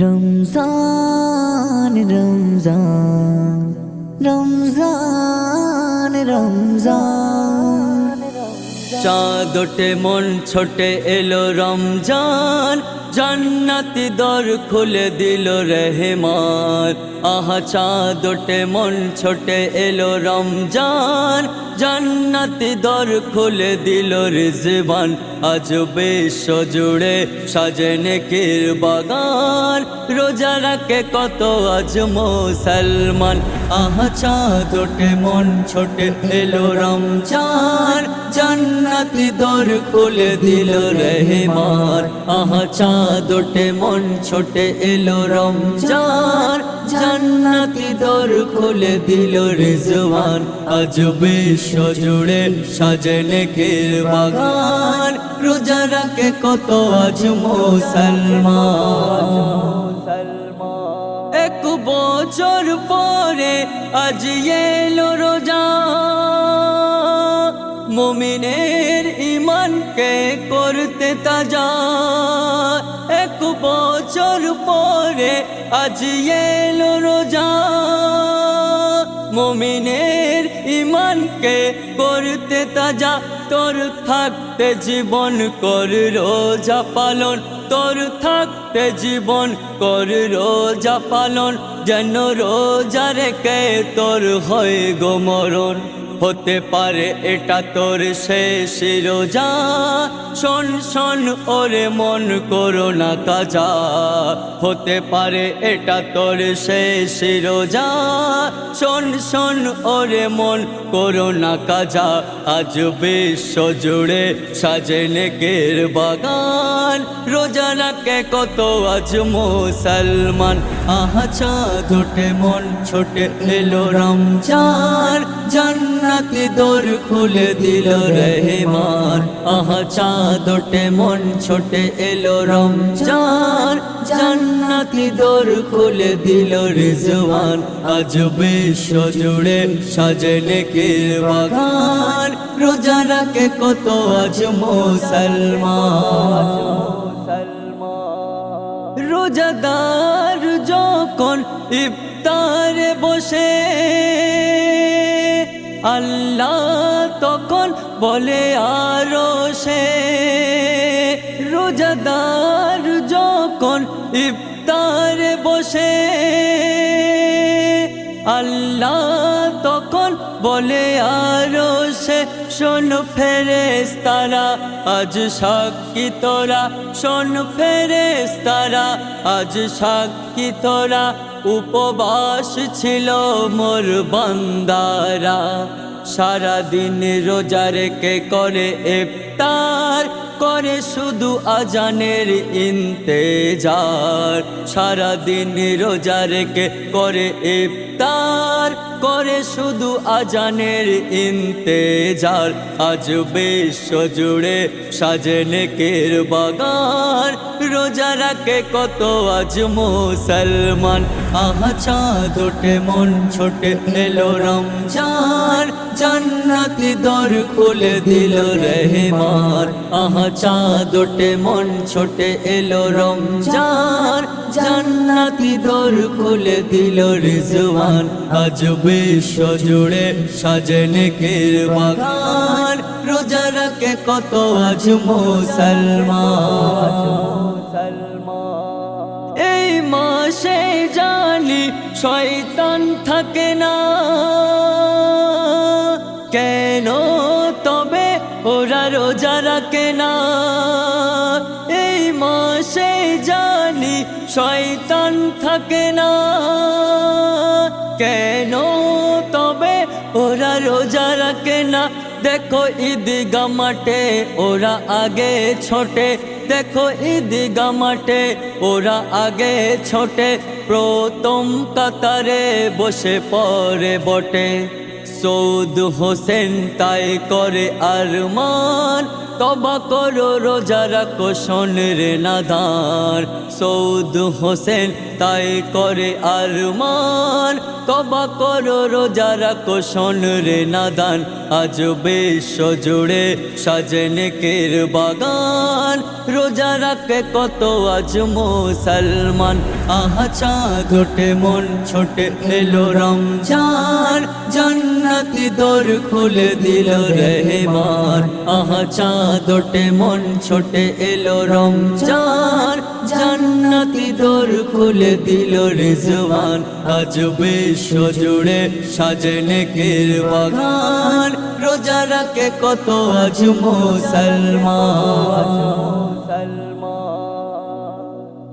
রমজান রমজান রমজান রমজান চাঁদ ওঠে মন ছোটে এলো রমজান, জান্নাতি দর খুলে দিল রহমান। আহা চাঁদ ওঠে মন ছোটে এলো রমজান, জান্নাতি দর খুলে দিল রিজওয়ান। আজ বিশ্ব জুড়ে সাজে নেকির বাগান, রোজা রাখে কত আজ মুসলমান। আহা চাঁদ ওঠে মন ছোটে এলো রমজান, জান্নাতি দর খুলে দিল রহমান। আহা চাঁদ ওঠে মন ছোটে এলো রমজান, জান্নাতি দর খুলে দিল রিজওয়ান। আজ বিশ্ব জুড়ে সাজে নেকির বাগান, রোজা রাখে কত আজ মুসলমান। এক বছর পরে আজ এলো রোজা, মুমিনের ঈমানকে করতে তাজা। এক বছর পরে আজ এলো রোজা, মুমিনের ঈমানকে করতে তাজা। তোর থাকতে জীবন কর রোজা পালন, তোর থাকতে জীবন কর রোজা পালন। যেন রোজা রেখে তোর হয় গো মরণ, হতে পারে এটা তোর শেষ রোজা। শোন শোন ওরে মন করো না কাজা, হতে পারে এটা তোর শেষ রোজা। শোন শোন ওরে মন করো না কাজা, আজ বিশ্ব জুড়ে সাজে নেকির বাগান, রোজা রাখে কত আজ মুসলমান। আহা চাঁদ ওঠে মন ছোটে এলো রমজান, জান্নাতি দর খুলে দিল রহমান। আহা চাঁদ ওঠে মন ছোটে এলো রমজান, জান্নাতি দর খুলে দিল রিজওয়ান। আজ বিশ্ব জুড়ে সাজে নেকির বাগান, রোজা রাখে কত আজ মুসলমান। রোজাদার যখন ইফতারে বসে, আল্লাহ তখন বলে আরো সে। রোজাদার যখন ইফতারে বসে, আল্লাহ তখন বলে আরো সে। শোন ফেরেশতারা আজ সাক্ষী তোরা, শোন ফেরেশতারা আজ সাক্ষী তোরা। উপবাস ছিল মোর বান্দারা, সারাদিন রোজা রেখে করে ইফতার, করে শুধু আজানের ইন্তেজার। সারাদিন রোজা রেখে করে ইফতার, করে শুধু আজানের ইন্তেজার। আজ বিশ্ব জুড়ে সাজে নেকির বাগান, রোজা রাখে কত আজ মুসলমান। আহা চাঁদ ওঠে মন ছোটে এলো রমজান, জান্নাতি দর খুলে দিল রহমান। আহা চাঁদ ওঠে মন ছোটে এলো রমজান, জান্নাতি দর খুলে দিল রিজওয়ান। আজ বিশ্ব জুড়ে সাজে নেকির বাগান, রোজা রাখে কত আজ মুসলমান। এই মাসে জানি শয়তান থাকে না, কেন তবে ওরা রোজা রাখে না। এই মাসে জানি শয়তান থাকে না, কেন তবে ওরা রোজা রাখে না। দেখো ঈদগা মাঠে ওরা আগে ছোটে, দেখো ঈদগা মাঠে ওরা আগে ছোটে। প্রথম কাতারে বসে পড়ে বটে, সৌদ হোসেন তাই করে আরমান। তবা করো রোজা রাখো শোনের নাদান সৌদ হোসেন তাই করে আরমান তবা করো রোজা রাখো শোনের নাদান আজ বিশ্ব জুড়ে সাজে নেকের বাগান রোজা রাখে কত আজ মুসলমান আহা চাঁদ ওঠে মন ছোটে এলো রমজান জান্নাতি দর খুলে দিল রহমান আহা চাঁদ ওঠে মন ছোটে এলো রমজান জান্নাতি দর খুলে দিল রিজওয়ান আজ বিশ্ব জুড়ে সাজে নেকের বাগান রোজা রাখে কত আজ মুসলমান